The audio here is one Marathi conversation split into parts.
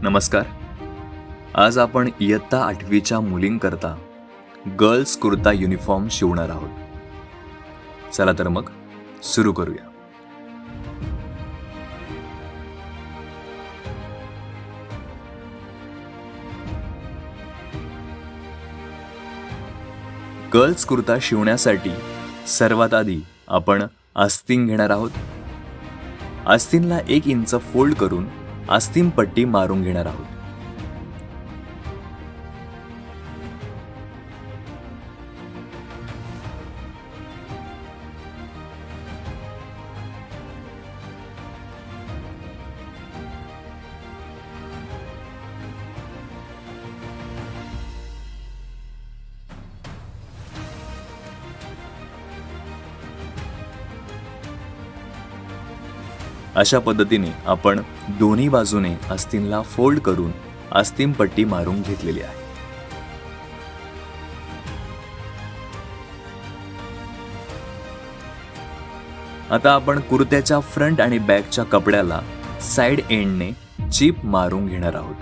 नमस्कार. आज आपण इयत्ता 8वीच्या मुलींकरता गर्ल्स कुर्ता युनिफॉर्म शिवणार आहोत. चला तर मग सुरू करूया. गर्ल्स कुर्ता शिवण्यासाठी सर्वात आधी आपण आस्तीन घेणार आहोत. आस्तीनला 1 इंच फोल्ड करून आस्तीन पट्टी मारून घेणार आहोत. अशा पद्धतीने आपण दोन्ही बाजूने आस्तीनला फोल्ड करून आस्तीन पट्टी मारून घेतलेली आहे. आता आपण कुर्त्याच्या फ्रंट आणि बॅकच्या कपड्याला साइड एंडने चिप मारून घेणार आहोत.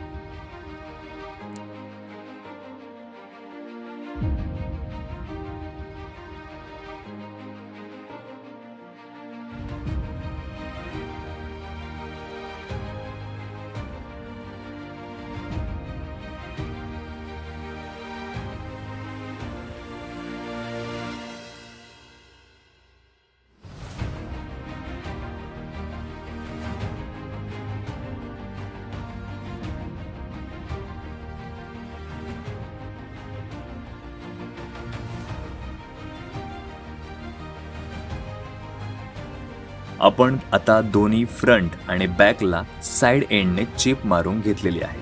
आपण आता दोन्ही फ्रंट आणि बॅकला साइड एंडने चिप मारून घेतलेली आहे.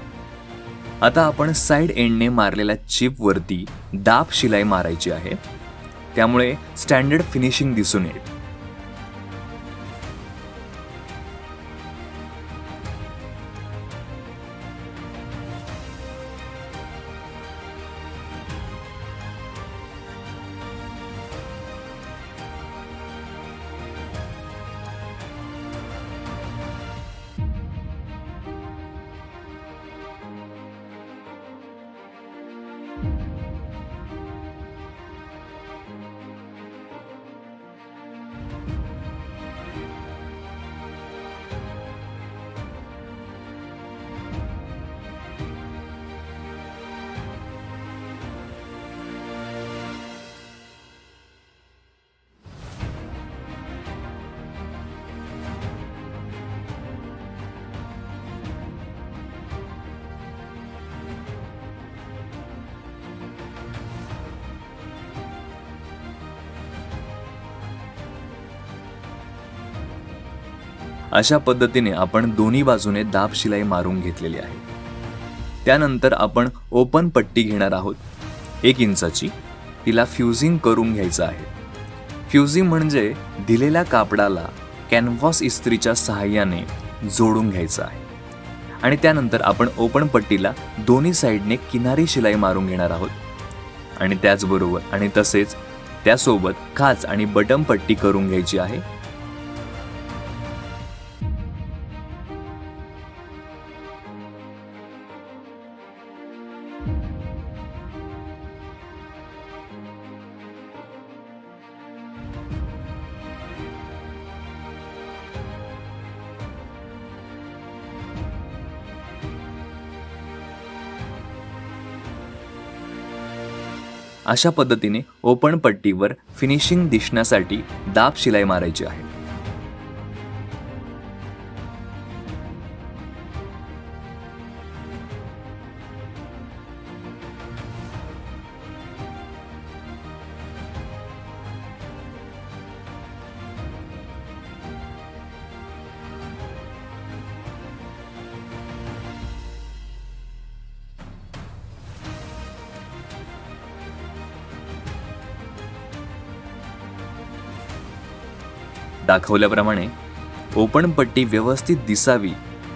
आता आपण साइड एंडने मारलेल्या चिप वरती दाब शिलाई मारायची आहे. त्यामुळे स्टँडर्ड फिनिशिंग दिसून येईल. अशा पद्धतीने आपण दोन्ही बाजूने दाब शिलाई मारून घेतलेली आहे. त्यानंतर आपण ओपन पट्टी घेणार आहोत 1 इंचाची. तिला फ्युजिंग करून घ्यायचं आहे. फ्युजिंग म्हणजे दिलेल्या कापडाला कॅनव्हास इस्त्रीच्या सहाय्याने जोडून घ्यायचं आहे. आणि त्यानंतर आपण ओपन पट्टीला दोन्ही साईडने किनारी शिलाई मारून घेणार आहोत. आणि त्याचबरोबर आणि तसेच त्यासोबत खाच आणि बटन पट्टी करून घ्यायची आहे. अशा पद्धतीने ओपन पट्टीवर फिनिशिंग दिसण्यासाठी दाब शिलाई मारायची आहे. दाखवल्याप्रमाणे ओपन पट्टी व्यवस्थित दिसावी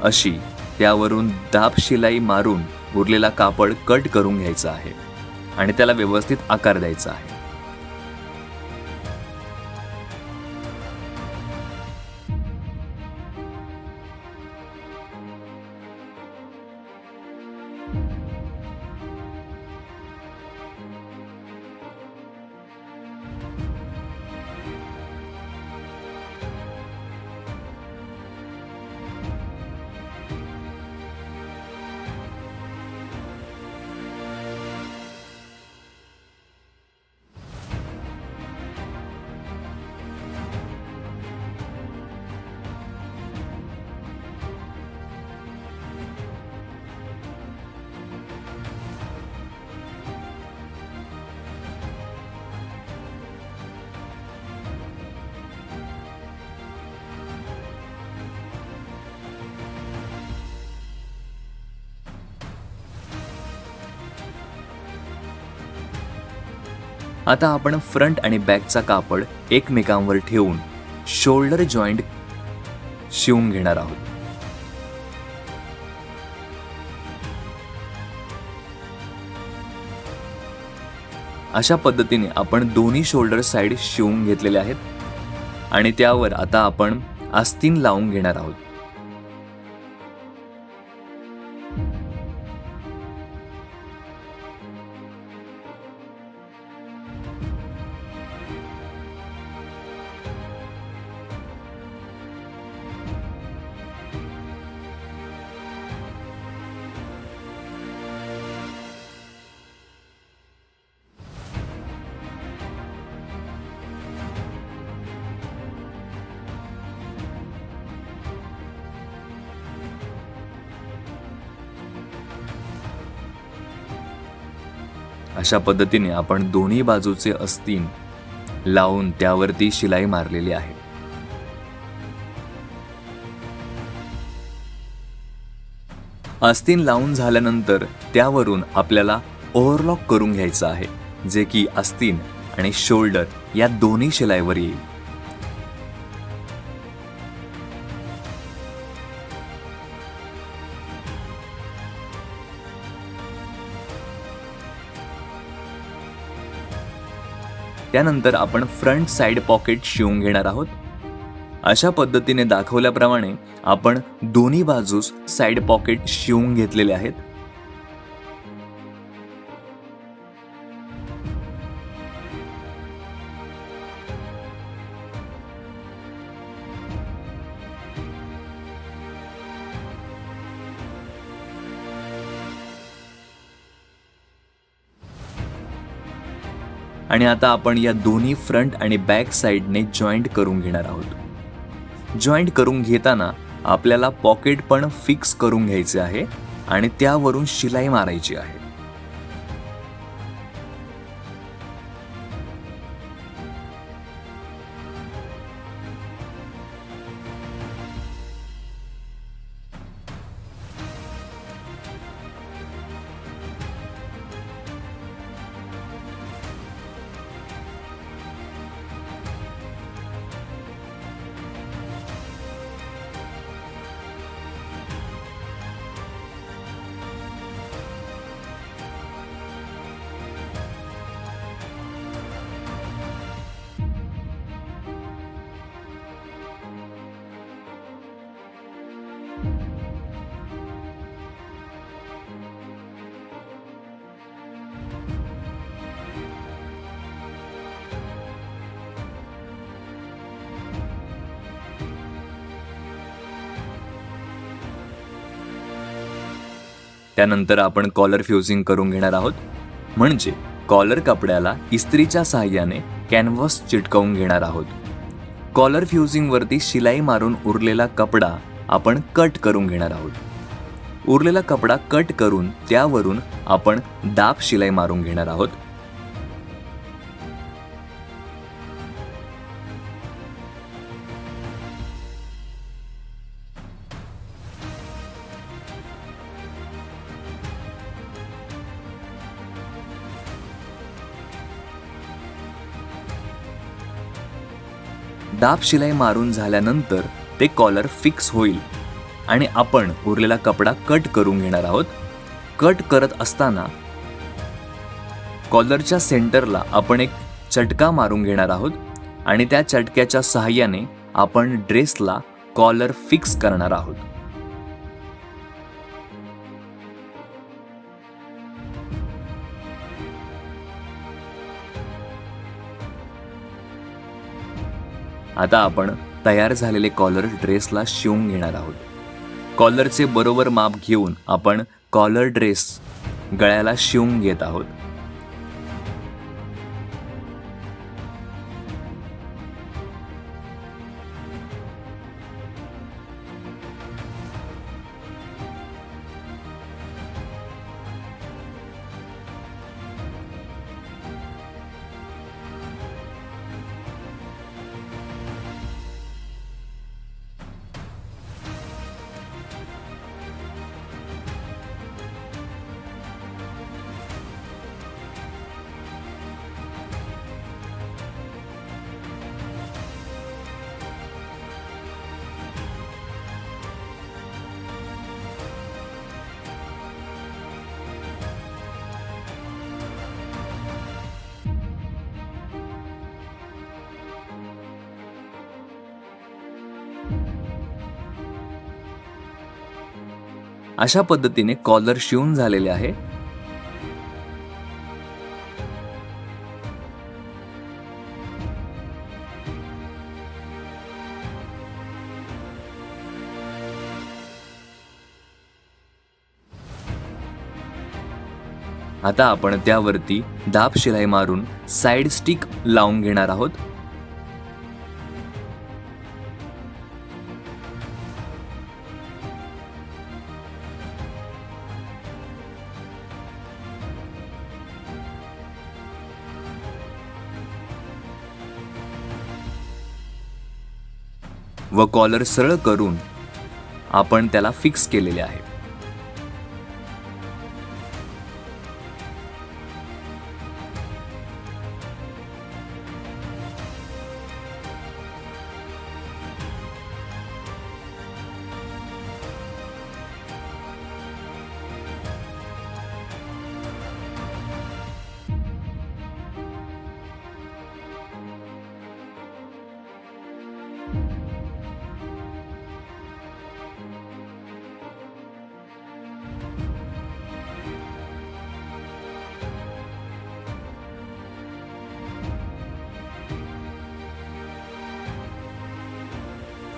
अशी त्यावरून दाब शिलाई मारून उरलेला कापड कट करून घ्यायचा आहे आणि त्याला व्यवस्थित आकार द्यायचा आहे. आता आपण फ्रंट आणि बॅकचा कापड एकमेकांवर ठेवून शोल्डर जॉईंट शिवून घेणार आहोत. अशा पद्धतीने आपण दोन्ही शोल्डर साइड शिवून घेतलेले आहेत आणि त्यावर आता आपण आस्तीन लावून घेणार आहोत. अशा पद्धतीने आपण दोन्ही बाजूचे आस्तीन लावून त्यावरती शिलाई मारलेली आहे. आस्तीन लावून झाल्यानंतर त्यावरून आपल्याला ओव्हरलॉक करून घ्यायचं आहे, जे की आस्तीन आणि शोल्डर या दोन्ही शिलाईवर येईल. त्यानंतर आपण फ्रंट साइड पॉकेट शिवून घेणार आहोत. अशा पद्धतीने दाखवल्याप्रमाणे आपण दोन्ही बाजूस साइड पॉकेट शिवून घेतलेले आहेत. आणि आता आपण या दोन्ही फ्रंट आणि बॅक साइडने जॉईंट करून घेणार आहोत. जॉईंट करून घेताना आपल्याला पॉकेट पण फिक्स करून घ्यायचे आहे आणि त्यावरून शिलाई मारायची आहे. त्यानंतर आपण कॉलर फ्युजिंग करून घेणार आहोत. म्हणजे कॉलर कपड्याला इस्त्रीच्या सहाय्याने कॅनव्हास चिटकवून घेणार आहोत. कॉलर फ्युजिंग वरती शिलाई मारून उरलेला कपडा आपण कट करून घेणार आहोत. उरलेला कपडा कट करून त्यावरून आपण दाब शिलाई मारून घेणार आहोत. दाब शिलाई मारून झाल्यानंतर ते कॉलर फिक्स होईल आणि आपण उरलेला कपडा कट करून घेणार आहोत. कट करत असताना कॉलरच्या सेंटरला आपण एक चटका मारून घेणार आहोत आणि त्या चटक्याच्या सहाय्याने आपण ड्रेसला कॉलर फिक्स करणार आहोत. आता आपण तयार झालेले कॉलर ड्रेसला शिवून घेणार आहोत. कॉलरचे बरोबर माप घेऊन आपण कॉलर ड्रेस गळ्याला शिवून घेत आहोत. अशा पद्धतीने कॉलर शिवून झालेले आहे. आता आपण त्यावरती दाब शिलाई मारून साइड स्टिक लावून घेणार आहोत. व कॉलर सरळ करून आपण त्याला फिक्स केलेले आहे.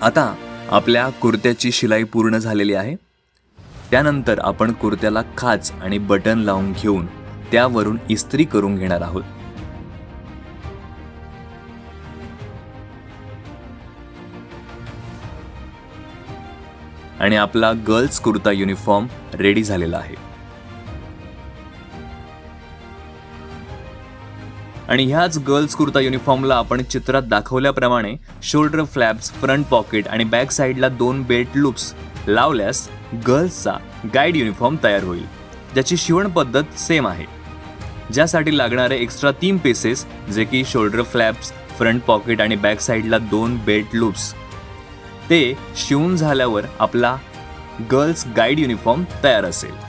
आता आपल्या कुर्त्याची शिलाई पूर्ण झालेली आहे. त्यानंतर आपण कुर्त्याला खाच आणि बटन लावून घेऊन त्यावरून इस्त्री करून घेणार आहोत. आणि आपला गर्ल्स कुर्ता युनिफॉर्म रेडी झालेला आहे. आणि ह्याच गर्ल्स कुर्ता युनिफॉर्मला आपण चित्रात दाखवल्याप्रमाणे शोल्डर फ्लॅप्स, फ्रंट पॉकेट आणि बॅक साईडला 2 बेल्ट लूप्स लावल्यास गर्ल्सचा गाईड युनिफॉर्म तयार होईल, ज्याची शिवण पद्धत सेम आहे. ज्यासाठी लागणारे एक्स्ट्रा 3 पीसेस जे की शोल्डर फ्लॅप्स, फ्रंट पॉकेट आणि बॅक साईडला 2 बेल्ट लूप्स, ते शिवून झाल्यावर आपला गर्ल्स गाईड युनिफॉर्म तयार असेल.